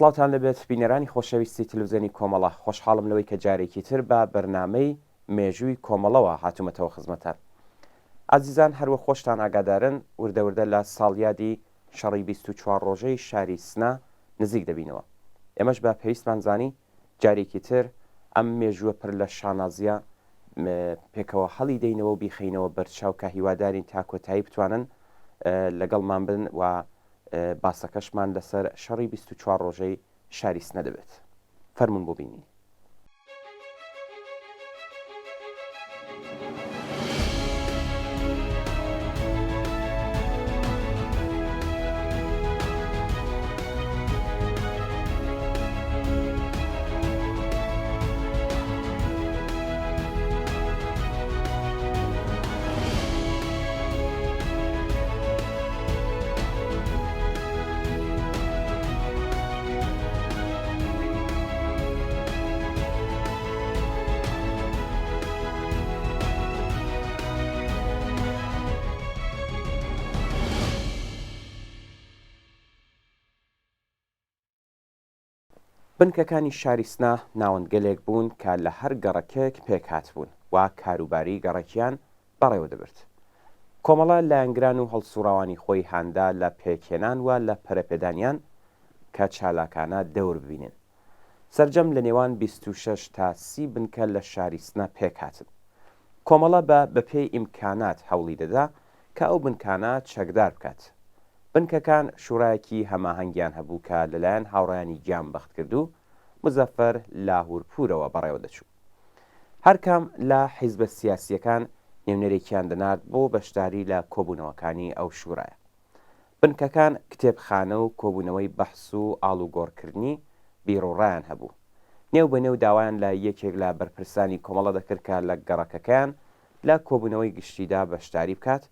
سڵاوتان لەبێت بینەرانی خۆشەویستی تلوزیۆنی کۆمەڵە، خۆشحاڵم لەوەی کە جارێکی تر بە بەرنامەی مێژووی کۆمەڵەوە هاتوومەتەوە خزمەتان. ئازیزان، هەروە خۆشتان ئاگادارن وردەوردە لە ساڵیادی شەڕی 24 ڕۆژەی شاری سنا نزیک دەبینەوە. ئێمەش بە پێویستمان زانی جارێکی تر ئەم مێژووە پڕ لە شانازیە پێکەوە هەڵی دەینەوە و بیخینەوە بەرچاو کە هیوادارین تا کۆتایی بتوانن لەگەڵمان بن و باسەکەشمان لەسەر شەڕی 24 ڕۆژەی شاری سنە دەبێت. فەرمون بۆ بینی. بنکەکانی شاری سنا ناوەندگەلێک بوون کە لە هەر گەڕەکێک پێکهات بوون و کاروباری گەڕەکیان بەڕێوە دەبرد. کۆمەڵە لایەنگران و هەڵسوڕاوانی خۆی هاندا لە پێکهێنان و لە پەرەپێدانیان کە چالاکانە دەور ببینن. سەرجەم لە نێوان 26 تا 30 بنکە لە شاری سنا پێکهاتن. کۆمەڵە بەپێی ئیمکانات هەوڵی دەدا کە ئەو بنکانە چەکدار بکات. بنکەکان شوڕایەکی هەماهەنگیان هەبوو کە لەلایەن هاوڕێیانی گیان بەخت کرد و مزەفەر لاهورپورەوە بەڕێوە دەچوو. هەرکام لە حیزبە سیاسیەکان نێونەرێکیان دەنارد بۆ بەشداری لە کۆبوونەوەکانی ئەو شوڕایە. بنکەکان کتێبخانە و کۆبوونەوەی بەحس و ئاڵوگۆڕکردنی بیرۆڕایان هەبوو. نێو بەنێو داوایان لە یەکێک لە بەرپرسانی کۆمەڵە دەکرد کە لە گەڕەکەکەیان لە کۆبوونەوەی گشتیدا بەشداری بکات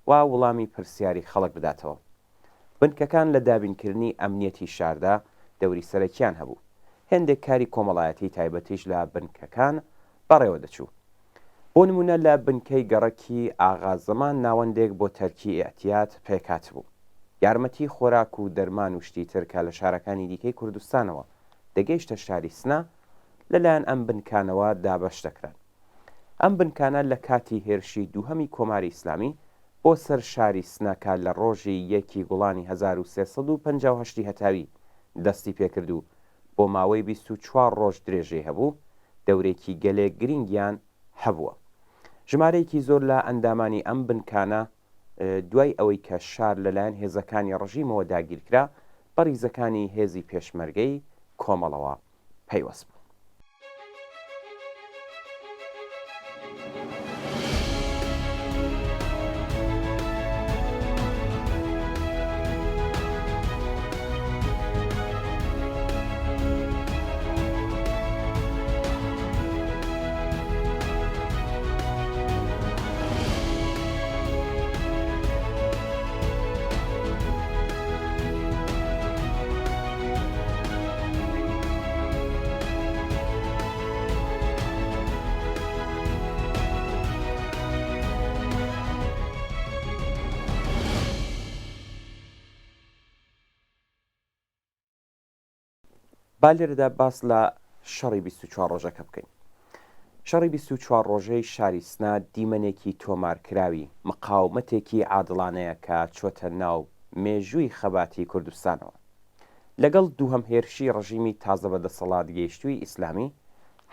و وەڵامی پرسیاری خەڵک بداتەوە. بنکەکان لە دابینکردنی ئەمنیەتی شاردا دەوری سەرەکیان هەبوو. هێندێک کاری کۆمەڵایەتی تایبەتیش لە بنکەکان بەڕێوە دەچوو. بۆ نمونە لە بنکەی گەڕەکی ئاغازەمان ناوەندێک بۆ تەرکی ئەتیات پێکات بوو. یارمەتی خۆراک و دەرمان و شتی تر کە لە شارەکانی دیکەی کوردستانەوە دەگەیشتە شاری سنا لەلایەن ئەم بنکانەوە دابەش دەکران. ئەم بنکانە لە کاتی هێرشی دووهەمی کۆماری ئیسلامی بۆ سەر شاری سناکە لە ڕۆژی 1 گوڵانی 1358 هەتاوی دەستی پێکرد و بۆ ماوەی 24 ڕۆژ درێژەی هەبوو دەورێکی گەلێک گرنگیان هەبووە. ژمارەیەکی زۆر لە ئەندامانی ئەم بنکانە دوای ئەوەی کە شار لەلایەن هێزەکانی ڕژیمەوە داگیرکرا بە ڕیزەکانی هێزی پێشمەرگەی کۆمەڵەوە پەیوەست بوو. با لێرەدا باس لە شەڕی 24 ڕۆژەکە بکەین. شەڕی 24 ڕۆژەی شاری سنا دیمەنێکی تۆمارکراوی مقاومەتێکی عادڵانەیە کە چۆتە ناو مێژووی خەباتی کوردستانەوە. لەگەڵ دووهەم هێرشی ڕژیمی تازە بەدەسەڵات گەیشتووی ئیسلامی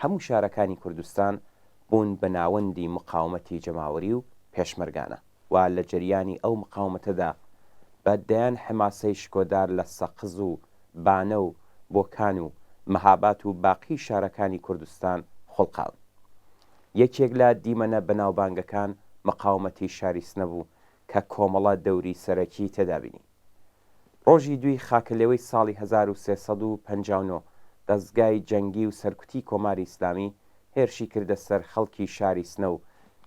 هەموو شارەکانی کوردستان بوون بە ناوەندی مقاومەتی جەماوەری و پێشمەرگانە و لە جەریانی ئەو مقاومەتەدا بەدەیان حماسەی شکۆدار لە سەقز و بانە و بۆکان و مەهابات و باقی شارەکانی کوردستان خۆڵقاون. یەکێک لە دیمەنە بەناوبانگەکان مەقاومەتی شاریسنە بوو کە کۆمەڵە دەوری سەرەکی تێدابینی. ڕۆژی دوی خاکەلێوەی ساڵی 1359 دەستگای جەنگی و سەرکوتی کۆماری ئیسلامی هێرشی کردە سەر خەڵکی شاری سنە و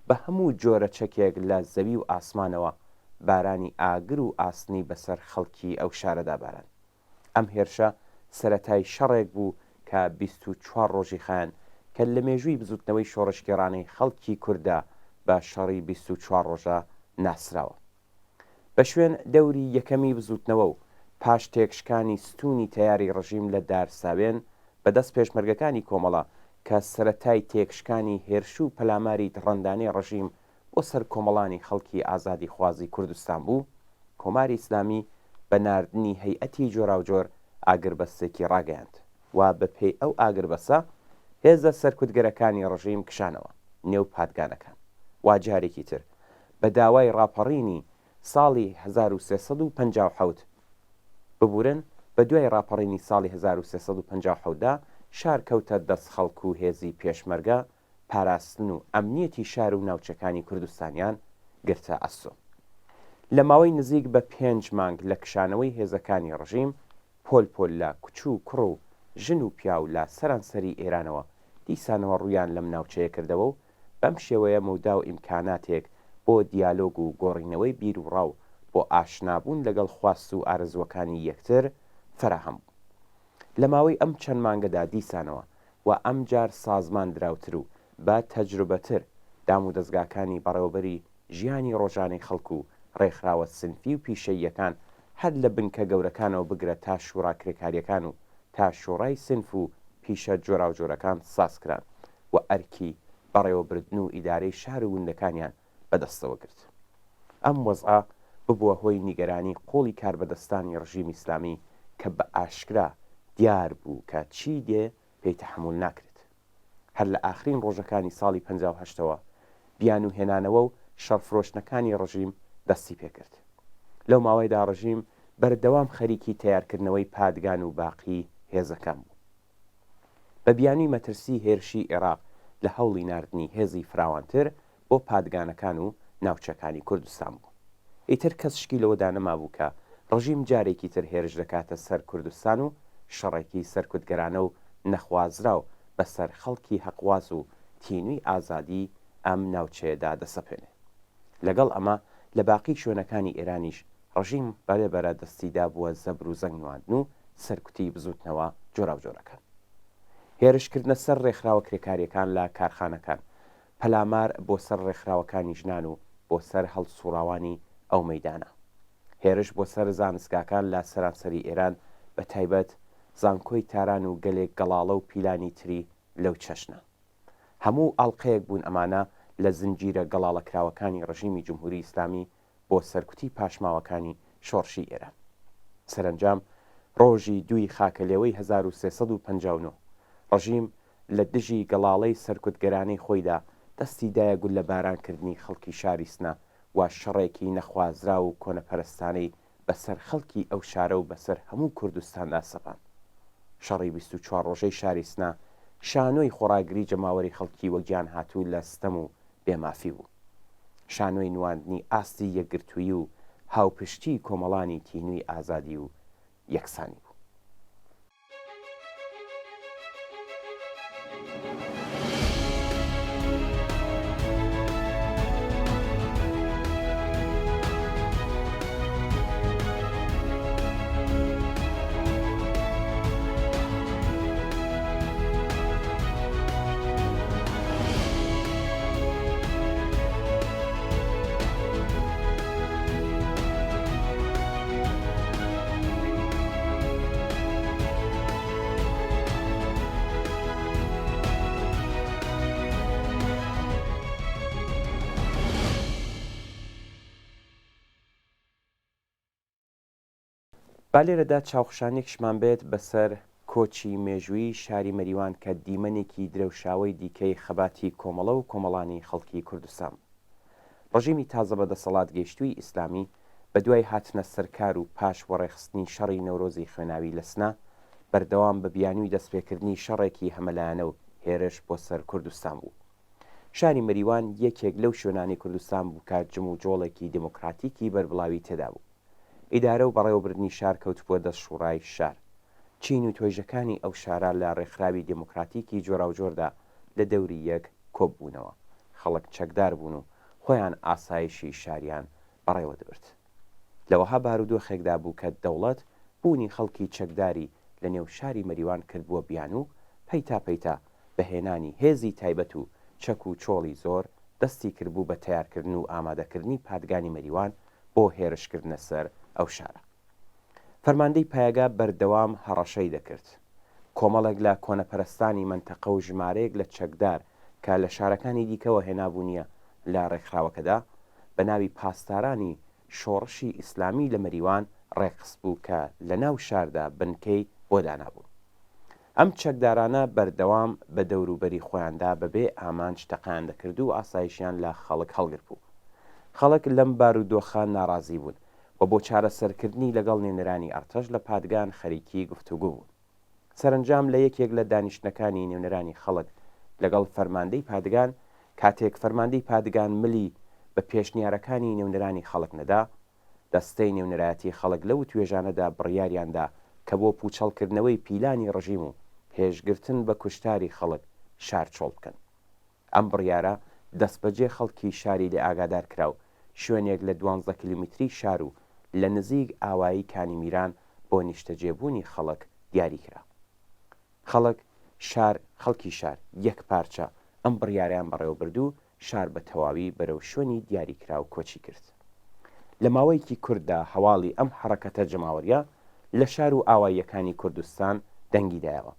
بە هەموو جۆرە چەکێک لە زەوی و ئاسمانەوە بارانی ئاگر و ئاسنی بەسەر خەڵکی ئەو شارەدا باران. ئەم هێرشە سەرەتای شەڕێک بوو کە 24 ڕۆژی خایەن کە لە مێژووی بزوتنەوەی شۆڕشگەڕانەی خەڵکی کووردا بە شەڕی 24 ڕۆژە ناسراوە. بە شوێن دەوری یەکەمی بزوتنەوە و پاش تێکشکانی ستونی تەیاری ڕژیم لە دارساوێن بەدەست پێشمەرگەکانی کۆمەڵە کە سەرەتای تێکشکانی هێرش و پەلاماری ڕەندانەی ڕژیم بۆ سەر کۆمەڵانی خەڵکی ئازادی خوازی کوردستان بوو، کۆماری ئیسلامی بە ناردنی هەیئەتی جۆراوجۆر ئاگربەستێکی ڕاگەیاند و بەپێی ئەو ئاگربەسە هێزە سەرکوتگەرەکانی ڕژیم کشانەوە نێو پادگانەکان. وا جارێکی تر بە داوای ڕاپەڕینی ساڵی 1357 ببورن بە دوای ڕاپەڕینی ساڵی 1350دا شار کەوتە دەست خەڵک و هێزی پێشمەرگە پاراستن و ئەمنیەتی شار و ناوچەکانی کوردستانیان گرتە ئەسۆ. لە ماوەی نزیک بە 5 مانگ لە کشانەوەی هێزەکانی ڕژیم پۆل لە کوچ و کوڕ و ژن و پیا و لە سەرانسەری ئێرانەوە دیسانەوە ڕویان لەم ناوچەیە کردەوە و بەم شێوەیە مەودا و ئیمکاناتێک بۆ دیالۆگ و گۆڕینەوەی بیر و ڕاو بۆ ئاشنابوون لەگەڵ خواست و ئارزوەکانی یەکتر فراهەم بوو. لە ماوەی ئەم چەند مانگەدا دیسانەوە و ئەم جار سازمان دراوتر و بە تەجروبەتر دام و دەستگاکانی بەڕێوەبەری ژیانی ڕۆژانەی خەڵکو و ڕێکخراوە سنفی و پیشەییەکان هەر لە بنکە گەورەکانەوە بگرە تا شوڕاکرێکاریەکان و تا شۆڕای سنف و پیشە جۆراوجۆرەکان سازکران و ئەرکی بەڕێوەبردن و ئیدارەی شار و وندەکانیان بەدەستەوە گرت. ئەم وەزعە ببووە هۆی نیگەرانی قۆڵی کاربەدەستانی ڕژیم ئیسلامی کە بە ئاشکرا دیار بوو کە چی دێ پێی تەحموڵ ناکرێت. هەر لە ئاخرین ڕۆژەکانی ساڵی 1958ەوە بیان و هێنانەوە و شەڕفرۆشتنەکانی ڕژیم دەستی پێکرد. لەو ماوەیدا ڕژیم بەردەوام خەریکی تیارکردنەوەی پادگان و باقی هێزەکان بوو. بە بیانووی مەترسی هێرشی عێراق لە هەوڵی ناردنی هێزی فراوانتر بۆ پادگانەکان و ناوچەکانی کوردستان بوو. ئیتر کەس شکی لەوەدا نەمابوو کە ڕژیم جارێکی تر هێرش دەکاتە سەر کوردستان و شەڕێکی سەرکوتگەرانە و نەخوازرا و بەسەر خەڵکی هەقواز و تینووی ئازادی ئەم ناوچەیەدا دەسەپێنێ. لەگەڵ ئەمە لە باقی شوێنەکانی ئێرانیش ڕژیم بەرەبەرە دەستیدا بووە زەبر و زەنگ نواندن و سەرکوتی بزوتنەوە جۆراوجۆرەکان. هێرشکردنە سەر ڕێکخراوە کرێکاریەکان لە کارخانەکان، پەلامار بۆ سەر ڕێکخراوەکانی ژنان و بۆ سەر هەڵسوڕاوانی ئەو مەیدانە. هێرش بۆ سەر زانستگاکان لە سەرانسەری ئێران بە تایبەت زانکۆی تاران و گەلێک گەڵاڵە و پیلانی تری لەو چەشنە. هەموو ئاڵلقەیەک بوون ئەمانە لە زنجیرە گەڵاڵەکراوەکانی ڕژیمی جمهوری ئیسلامی بۆ سەرکوتی پاشماوەکانی شۆڕشی ئێران. سەرنجام ڕۆژی دوی خاکەلێوەی 1359 ڕژیم لە دژی گەڵاڵەی سەرکوتگەرانەی خۆیدا دەستی دایە گول لە بارانکردنی خەڵکی شاری سنە و شەڕێکی نەخوازرا و کۆنەپەرستانەی بەسەر خەڵکی ئەو شارە و بەسەر هەموو کوردستاندا سەپان. شەڕی 24 ڕۆژەی شاری سنە شانۆی خۆڕاگری جەماوەری خەڵکی وەگیان هاتوو لە ستەم و بێمافی بوو. شانۆی نواندنی ئاستی یەکگرتووی و هاوپشتی کۆمەڵانی تینووی ئازادی و یەکسانی بوو. با لێرەدا چاوخشانێکشمان بێت بەسەر کۆچی مێژووی شاری مەریوان کە دیمەنێکی درەوشاوی دیکەی خەباتی کۆمەڵە و کۆمەڵانی خەڵکی کوردستان. ڕژیمی تازە بەدەسەڵات گەیشتووی ئیسلامی بە دوای هاتنە سەرکار و پاش وەڕێخستنی شەڕی نەورۆزی خوێناوی لە سنە بەردەوام بە بیانووی دەستپێکردنی شەڕێکی هەمەلایەنە و هێرش بۆ سەر کوردستان بوو. شاری مەریوان یەکێک لەو شوێنانی کوردستان بوو کە جم و جۆڵێکی دموکراتیکی بەربڵاوی تێدا بوو. ئیدارە و بەڕێوەبردننی شار کەوتبووە دەست شوڕای شار. چین و تۆیژەکانی ئەو شارە لە ڕێکخراوی دموکراتیکی جۆراوجۆردا لە دەوری یەک کۆببوونەوە. خەڵک چەکدار بوون و خۆیان ئاسایشی شاریان بەڕێوە دەبرد. لەوەها بارودۆخێکدا بوو کە دەوڵەت بوونی خەڵکی چەکداری لە نێو شاری مەریوان کردبووە بیان و پەیتا پەیتا بەهێنانی هێزی تایبەت و چەک و چۆڵی زۆر دەستی کردبوو بە تیارکردن و ئامادەکردنی پادگانی مەریوان بۆ هێرشکردنە سەر ئەو شارە. فەرماندەی پایەگا بەردەوام هەڕەشەی دەکرد. کۆمەڵێک لە کۆنەپەرستانی منتەقە و ژمارەیەک لە چەکدار کە لە شارەکانی دیکەوە هێنابوونیە لە ڕێکخراوەکەدا بە ناوی پاسدارانی شۆڕشی ئیسلامی لە مەریوان ڕێقس بوو کە لە ناو شاردا بنکەی بۆ دانابوو. ئەم چەکدارانە بەردەوام بە دەوروبەری خۆیاندا بەبێ ئامانج تەقان دەکرد و ئاسایشیان لە خەڵک هەڵگرت بوو. خەڵک لەم بارودۆخە ناڕازی بوون و بۆ چارەسەرکردنی لەگەڵ نێونەرانی ئەرتەش لە پادگان خەریکی گفتوگو بوون. سەرنجام لە یەکێک لە دانیشتنەکانی نێونەرانی خەڵک لەگەڵ فەرماندەی پادگان کاتێک فەرماندەی پادگان ملی بە پێشنیارەکانی نێونەرانی خەڵک نەدا، دەستەی نێونەرایەتی خەڵک لەو توێژانەدا بڕیاریاندا کە بۆ پوچەڵکردنەوەی پیلانی ڕژیم و پێشگرتن بە کوشتاری خەڵک شارچۆڵ بکەن. ئەم بڕیارە دەستبەجێ خەڵکی شاری لێ ئاگادار کرا و شوێنێک لە 12 کیلومتری شار و لە نزیک ئاوایی کانیمیران بۆ نیشتەجێبوونی خەڵک دیاری کرا. خەڵکی شار یەک پارچە ئەم بڕیاریان بەڕێوە برد و شار بە تەواوی بەرەو شوێنی دیاریکرا و کۆچی کرد. لە ماوەیەکی کووردا هەواڵی ئەم حرەکەتە جەماوەریە لە شار و ئاواییەکانی کوردستان دەنگیدایەوە.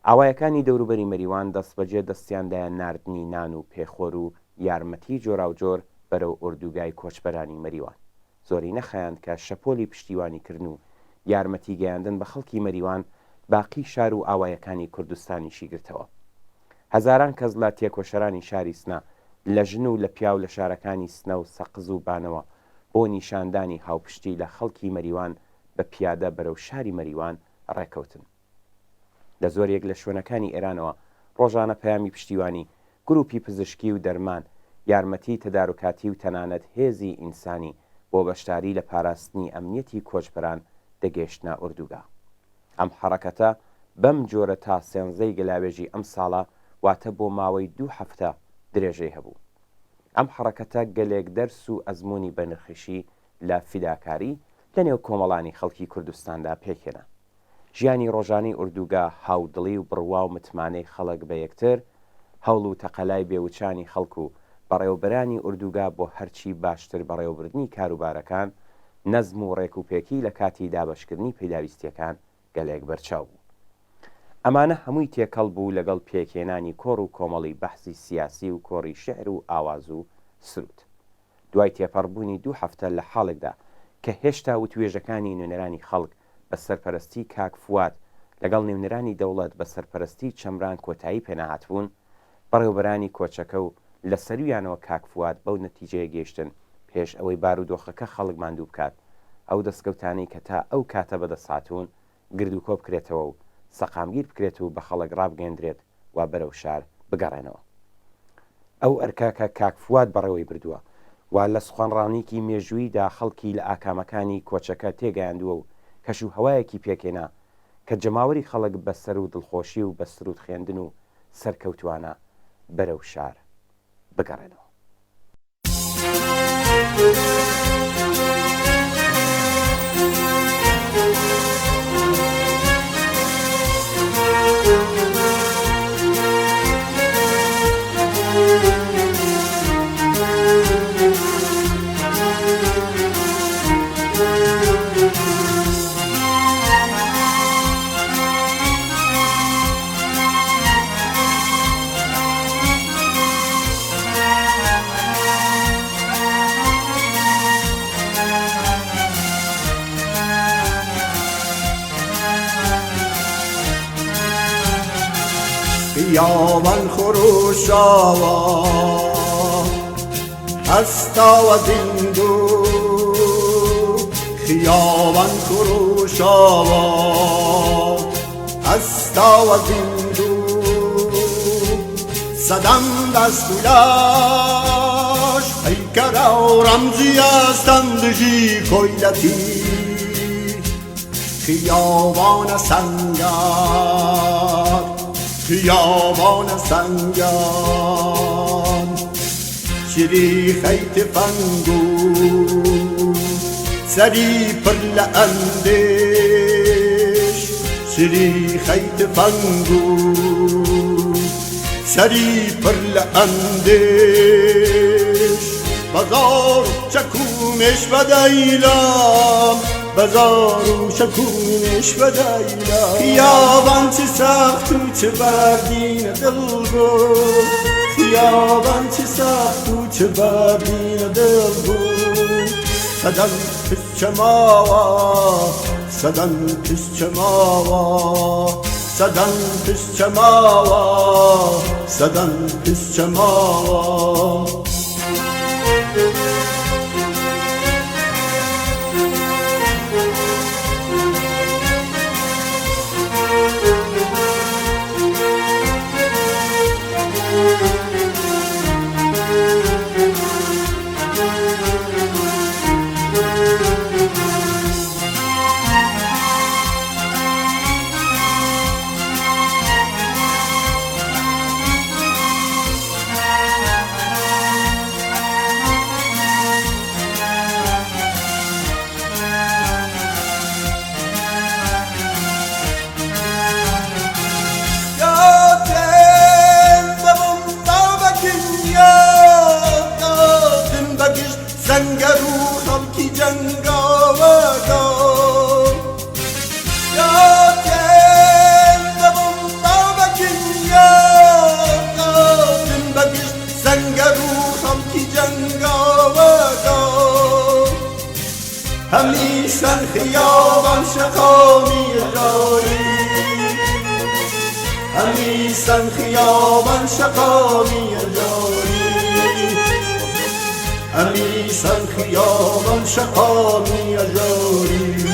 ئاوایەکانی دەوروبەری مەریوان دەستبەجێ دەستیاندایە ناردنی نان و پێخۆر و یارمەتی جۆراوجۆر بەرەو ئوردوگای کۆچبەرانی مەریوان. زۆری نەخەیاند کە شەپۆلی پشتیوانیکردن و یارمەتی گەیاندن بە خەڵکی مەریوان باقی شار و ئاوایەکانی کوردستانیشی گرتەوە. هەزاران کەس لە تێکۆشەرانی شاری سنا لە ژن و لە پیاو لە شارەکانی سنە و سەقز و بانەوە بۆ نیشاندانی هاوپشتی لە خەڵکی مەریوان بە پیادە بەرەو شاری مەریوان ڕێکەوتن. لە زۆرێک لە شوێنەکانی ئێرانەوە ڕۆژانە پەیامی پشتیوانی، گروپی پزیشکی و دەرمان، یارمەتی تەدارکاتی و تەنانەت هێزی ئینسانی بۆ بەشداری لە پاراستنی ئەمنیەتی کۆچبەران دەگەیشتنە ئوردوگا. ئەم حرەکەتە بەم جۆرە تا سێنزەی گەلاوێژی ئەم ساڵە واتە بۆ ماوەی 2 هەفتە درێژەی هەبوو. ئەم حرەکەتە گەلێک دەرس و ئەزمموی بەنرخشی لە فیداکاری لە نێو کۆمەڵانی خەڵکی کوردستاندا پێکێنا. ژیانی ڕۆژانی ئوردوگا هاودڵی و بڕوا و متمانەی خەڵک بە یەکتر، هەوڵ و تەقەلای بێوچانی خەڵک و بەڕێوەبەرانی ئوردوگا بۆ هەرچی باشتر بەڕێوەبردننی کاروبارەکان، نەزم و ڕێکوپێکی لە کاتی دابشکردنی پەیداویستیەکان گەلێک بەرچاو بوو. ئەمانە هەمووی تێکەڵ بوو لەگەڵ پێکێنانی کۆڕ و کۆمەڵی بەحسی سیاسی و کۆڕی شعر و ئاواز و سرود. دوای تێپەڕبوونی 2 هەفتە لە حاڵێکدا کە هێشتا و توێژەکانی نوێنەرانی خەڵک بە سەرپەرستی کاک فواد لەگەڵ نێونەرانی دەوڵەت بە سەرپەرستی چەمران کۆتایی پێناهات بوون، بەڕێوەبەرانی کۆچەکە و لە سەرویانەوە کاک فواد بەو نەتیجەیە گەیشتن پێش ئەوەی بارودۆخەکە خەڵک ماندوو بکات ئەو دەستکەوتانەی کە تا ئەو کاتە بەدەسهاتوون گردوکۆ بکرێتەوە و سەقامگیر بکرێت و بە خەڵک ڕابگەندرێت و بەرەو شار بگەڕێنەوە. ئەو ئەرکاکە کاک فواد بەڕێوەی بردووە و لە سوخوانڕاونیکی مێژوویدا خەڵکی لە ئاکامەکانی کۆچەکە تێگەیاندووە و کەش و هەوایەکی پێکێنا کە جەماوەری خەڵک بە سەر و دڵخۆشی و بە سرود خوێندن و سەرکەوتوانە بەرەو شار بگەڕێنەوە. خیابان خروش آوا هستا و زندو خیابان خروش آوا هستا و زندو زدم دستولاش پیکر و رمزی استندجی کویلتی خیابان سنگر خیابان سنگر شری خیت فنگو سری پر لأندش شری خیت فنگو سری پر لأندش بازار شکومش و دیلم بازار و شکومش و دیلم خیابان چه سخت و چه بردین دل بود خیابان چه سخت و چه بردین دل بود صدن پس چماوا صدن پس چماوا صدن پس چماوا صدن پس چماوا سنگرو خلکی جنگاوگا یادم دبم بابکن یادم بگیش سنگرو خلکی جنگاوگا همیشن خیابان شقامی جاری همیشن خیابان شقامی جاری همیشن خیابان شقامی جاری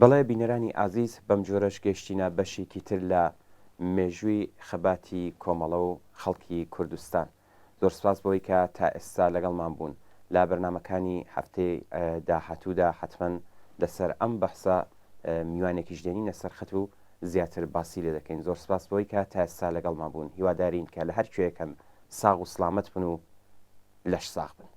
بەڵێ بینەرانی ئازیز بەم جۆرەش گەشتینە بەشێکی تر لە مێژووی خەباتی کۆمەڵە و خەڵکی کوردستان. زۆر سپاس بەوەی کە تا ئێستا لەگەڵمان بوون لە بەرنامەکانی هەفتەی داهاتوودا حتمەن لەسەر ئەم بەحسە میوانێکیش دێنینە سەرخەت و زیاتر باسی لێ دەکەین. زۆر سپاس بەوەی کە تا ئێستا لەگەڵمان بوون. هیوادارین کە لە هەر کوێیەکەن ساغ و سڵامەت بن و لەش ساغ بن.